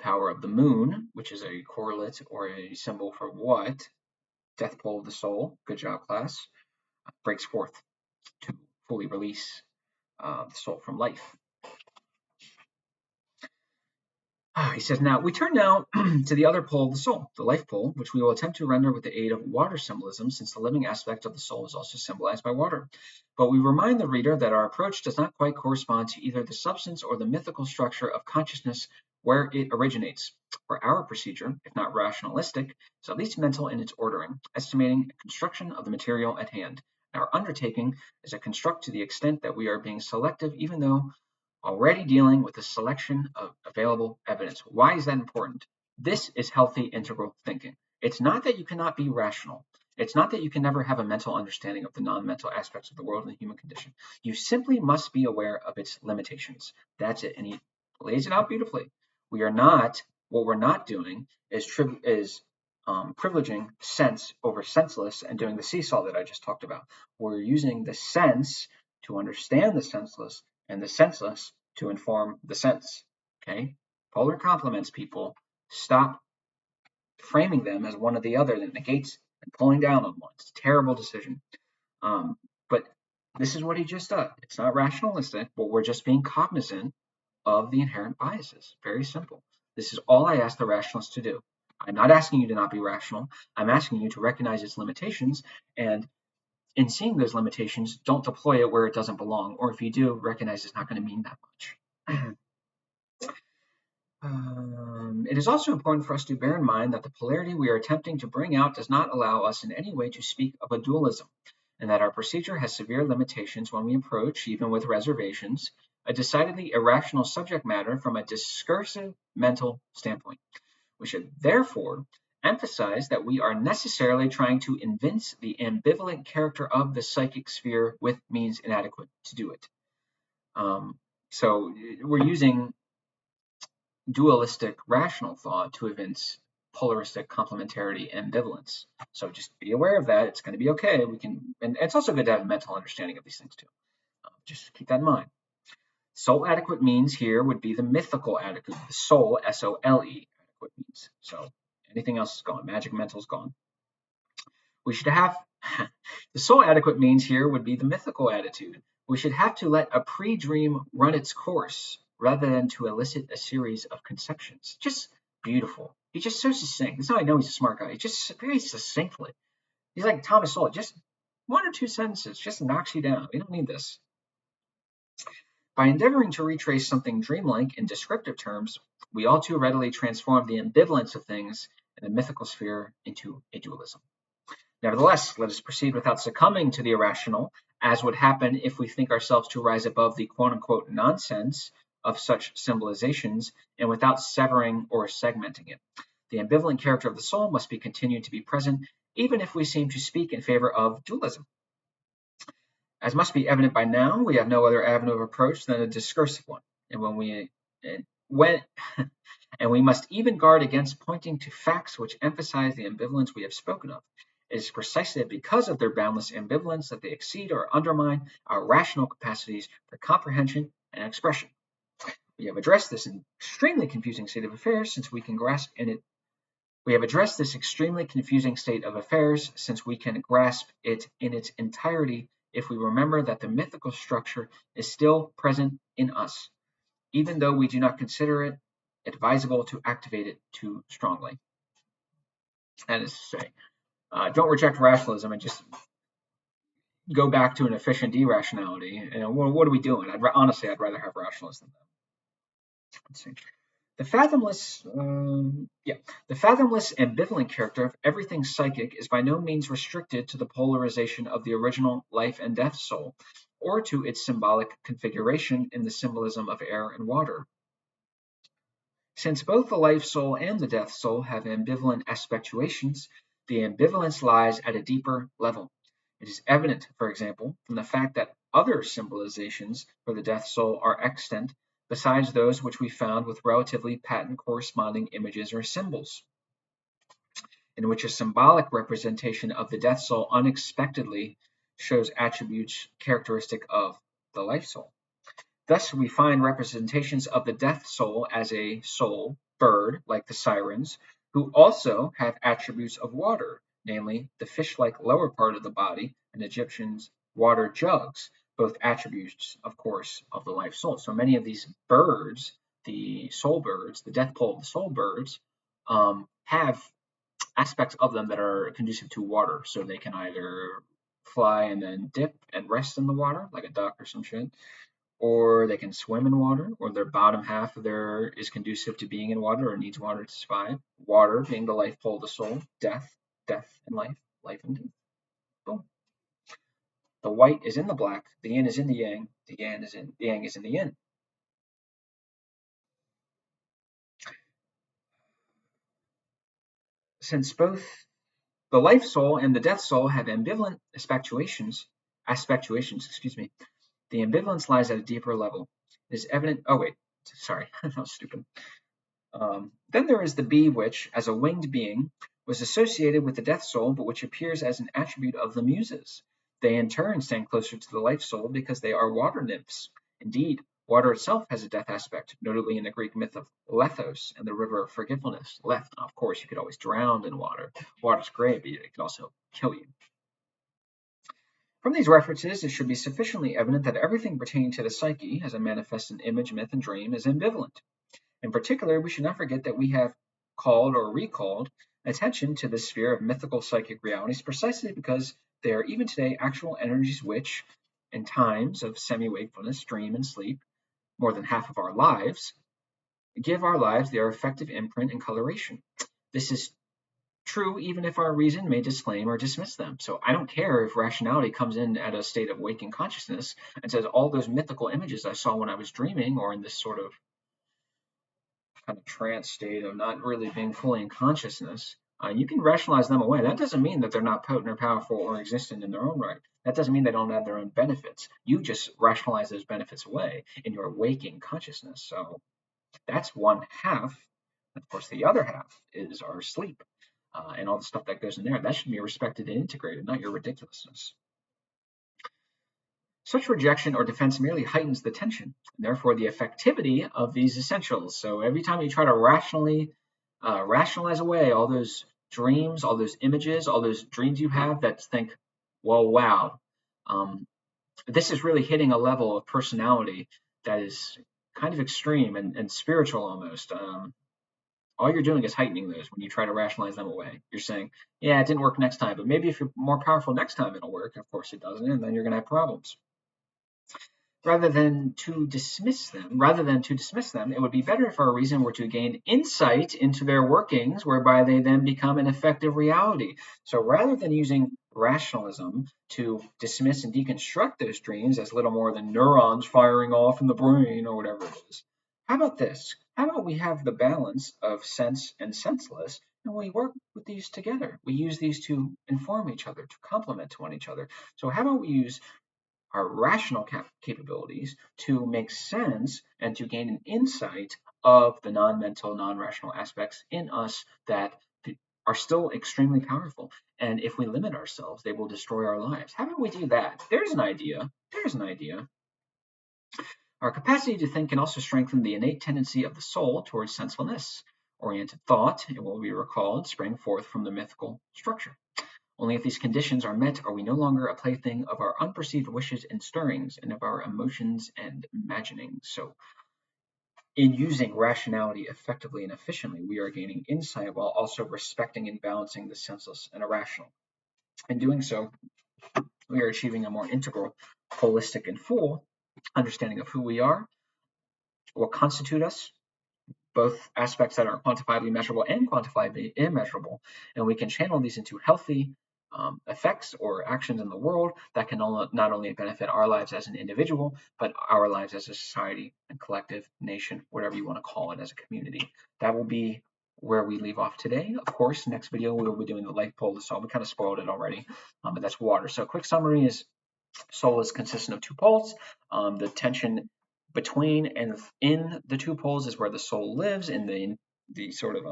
power of the moon, which is a correlate or a symbol for what? Death pole of the soul. Good job, class. Breaks forth to fully release the soul from life. He says, now we turn now to the other pole of the soul, the life pole, which we will attempt to render with the aid of water symbolism, since the living aspect of the soul is also symbolized by water. But we remind the reader that our approach does not quite correspond to either the substance or the mythical structure of consciousness where it originates. For our procedure, if not rationalistic, is at least mental in its ordering, estimating a construction of the material at hand. Our undertaking is a construct to the extent that we are being selective, even though already dealing with a selection of available evidence. Why is that important? This is healthy integral thinking. It's not that you cannot be rational. It's not that you can never have a mental understanding of the non-mental aspects of the world and the human condition. You simply must be aware of its limitations. That's it. And he lays it out beautifully. What we're not doing is privileging sense over senseless and doing the seesaw that I just talked about. We're using the sense to understand the senseless and the senseless to inform the sense. Okay? Polar complements, people. Stop framing them as one or the other that negates and pulling down on one. It's a terrible decision. But this is what he just does. It's not rationalistic, but we're just being cognizant of the inherent biases. Very simple. This is all I ask the rationalists to do. I'm not asking you to not be rational. I'm asking you to recognize its limitations, and in seeing those limitations, don't deploy it where it doesn't belong, or if you do, recognize it's not going to mean that much. It is also important for us to bear in mind that the polarity we are attempting to bring out does not allow us in any way to speak of a dualism, and that our procedure has severe limitations when we approach, even with reservations, a decidedly irrational subject matter from a discursive mental standpoint. We should therefore emphasize that we are necessarily trying to evince the ambivalent character of the psychic sphere with means inadequate to do it. So we're using dualistic rational thought to evince polaristic complementarity ambivalence. So just be aware of that. It's going to be okay. And it's also good to have a mental understanding of these things too. Just keep that in mind. Soul adequate means here would be the mythical adequate, the soul, S-O-L-E, adequate means. So anything else is gone. Magic mental is gone. We should have the soul adequate means here would be the mythical attitude. We should have to let a pre-dream run its course rather than to elicit a series of conceptions. Just beautiful. He's just so succinct. That's how I know he's a smart guy. He just very succinctly. He's like Thomas Sowell. Just one or two sentences just knocks you down. We don't need this. By endeavoring to retrace something dreamlike in descriptive terms, we all too readily transform the ambivalence of things in the mythical sphere into a dualism. Nevertheless, let us proceed without succumbing to the irrational, as would happen if we think ourselves to rise above the quote-unquote nonsense of such symbolizations and without severing or segmenting it. The ambivalent character of the soul must be continued to be present, even if we seem to speak in favor of dualism. As must be evident by now, we have no other avenue of approach than a discursive one, and we must even guard against pointing to facts which emphasize the ambivalence we have spoken of. It is precisely because of their boundless ambivalence that they exceed or undermine our rational capacities for comprehension and expression. We have addressed this extremely confusing state of affairs since we can grasp in it. We have addressed this extremely confusing state of affairs since we can grasp it in its entirety if we remember that the mythical structure is still present in us, even though we do not consider it advisable to activate it too strongly. That is to say, don't reject rationalism and just go back to an efficient irrationality. What are we doing? Honestly, I'd rather have rationalists than that. Let's see. The fathomless ambivalent character of everything psychic is by no means restricted to the polarization of the original life and death soul, or to its symbolic configuration in the symbolism of air and water. Since both the life soul and the death soul have ambivalent aspectuations, the ambivalence lies at a deeper level. It is evident, for example, from the fact that other symbolizations for the death soul are extant, besides those which we found with relatively patent corresponding images or symbols, in which a symbolic representation of the death soul unexpectedly shows attributes characteristic of the life soul. Thus, we find representations of the death soul as a soul bird, like the sirens, who also have attributes of water, namely the fish-like lower part of the body and Egyptians' water jugs, both attributes, of course, of the life soul. So many of these birds, the soul birds, the death pole of the soul birds, have aspects of them that are conducive to water. So they can either fly and then dip and rest in the water, like a duck or some shit, or they can swim in water, or their bottom half of their is conducive to being in water or needs water to survive. Water being the life pole of the soul, death and life, life and death. Boom. The white is in the black, the yin is in the yang, the yang is in the yin. Since both the life soul and the death soul have ambivalent aspectuations, the ambivalence lies at a deeper level. It is evident. Oh wait, sorry, that was stupid. Then there is the bee which, as a winged being, was associated with the death soul, but which appears as an attribute of the muses. They in turn stand closer to the life soul because they are water nymphs. Indeed, water itself has a death aspect, notably in the Greek myth of Lethos and the river of forgetfulness. Leth, of course, you could always drown in water. Water's great, but it could also kill you. From these references, it should be sufficiently evident that everything pertaining to the psyche, as it manifests in image, myth, and dream, is ambivalent. In particular, we should not forget that we have called or recalled attention to the sphere of mythical psychic realities precisely because they are even today actual energies which, in times of semi-wakefulness, dream, and sleep, more than half of our lives, give our lives their effective imprint and coloration. This is true even if our reason may disclaim or dismiss them. So I don't care if rationality comes in at a state of waking consciousness and says all those mythical images I saw when I was dreaming or in this sort of kind of trance state of not really being fully in consciousness. You can rationalize them away. That doesn't mean that they're not potent or powerful or existent in their own right. That doesn't mean they don't have their own benefits. You just rationalize those benefits away in your waking consciousness. So that's one half. Of course, the other half is our sleep and all the stuff that goes in there. That should be respected and integrated, not your ridiculousness. Such rejection or defense merely heightens the tension, and therefore the effectivity of these essentials. So every time you try to rationalize away all those dreams, all those images, all those dreams you have that think, well, wow, this is really hitting a level of personality that is kind of extreme and spiritual almost. All you're doing is heightening those when you try to rationalize them away. You're saying, yeah, it didn't work next time, but maybe if you're more powerful next time, it'll work. Of course it doesn't, and then you're going to have problems. Rather than to dismiss them, it would be better if our reason were to gain insight into their workings, whereby they then become an effective reality. So rather than using rationalism to dismiss and deconstruct those dreams as little more than neurons firing off in the brain or whatever it is, how about this? How about we have the balance of sense and senseless, and we work with these together? We use these to inform each other, to complement one each other. So how about we use our rational capabilities to make sense and to gain an insight of the non-mental, non-rational aspects in us that are still extremely powerful. And if we limit ourselves, they will destroy our lives. How about we do that? There's an idea. Our capacity to think can also strengthen the innate tendency of the soul towards sensefulness. Oriented thought, it will be recalled, sprang forth from the mythical structure. Only if these conditions are met are we no longer a plaything of our unperceived wishes and stirrings and of our emotions and imaginings. So in using rationality effectively and efficiently, we are gaining insight while also respecting and balancing the senseless and irrational. In doing so, we are achieving a more integral, holistic, and full understanding of who we are, what constitute us, both aspects that are quantifiably measurable and quantifiably immeasurable, and we can channel these into healthy effects or actions in the world that can not only benefit our lives as an individual, but our lives as a society and collective nation, whatever you want to call it, as a community. That will be where we leave off today. Of course, next video we will be doing the life pole of the soul. We kind of spoiled it already, but that's water. So a quick summary is soul is consistent of two poles. The tension between and in the two poles is where the soul lives, in the sort of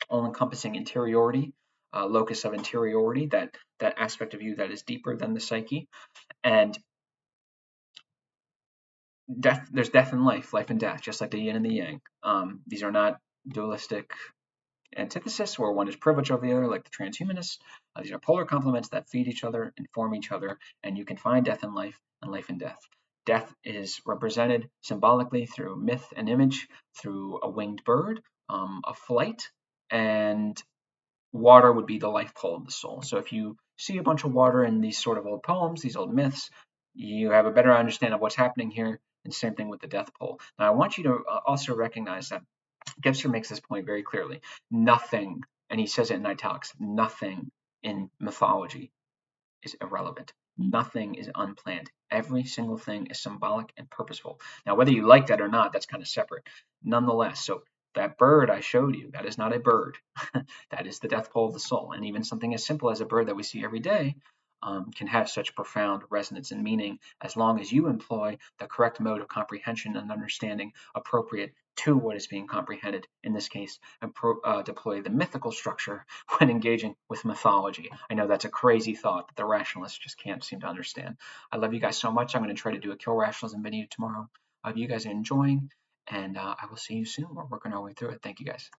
all-encompassing interiority, locus of interiority, that aspect of you that is deeper than the psyche. And death, there's death and life and death, just like the yin and the yang. These are not dualistic antithesis where one is privileged over the other, like the transhumanists. These are polar complements that feed each other, inform each other, and you can find death in life and life in death. Death is represented symbolically through myth and image, through a winged bird, a flight, and water would be the life pole of the soul. So if you see a bunch of water in these sort of old poems, these old myths, you have a better understanding of what's happening here, and same thing with the death pole. Now, I want you to also recognize that Gebser makes this point very clearly. Nothing, and he says it in italics, nothing in mythology is irrelevant. Nothing is unplanned. Every single thing is symbolic and purposeful. Now, whether you like that or not, that's kind of separate. Nonetheless, so that bird I showed you, that is not a bird. That is the death pole of the soul. And even something as simple as a bird that we see every day can have such profound resonance and meaning as long as you employ the correct mode of comprehension and understanding appropriate to what is being comprehended, in this case, and deploy the mythical structure when engaging with mythology. I know that's a crazy thought that the rationalists just can't seem to understand. I love you guys so much. I'm going to try to do a Kill Rationalism video tomorrow. I hope you guys are enjoying, and I will see you soon. We're working our way through it. Thank you guys.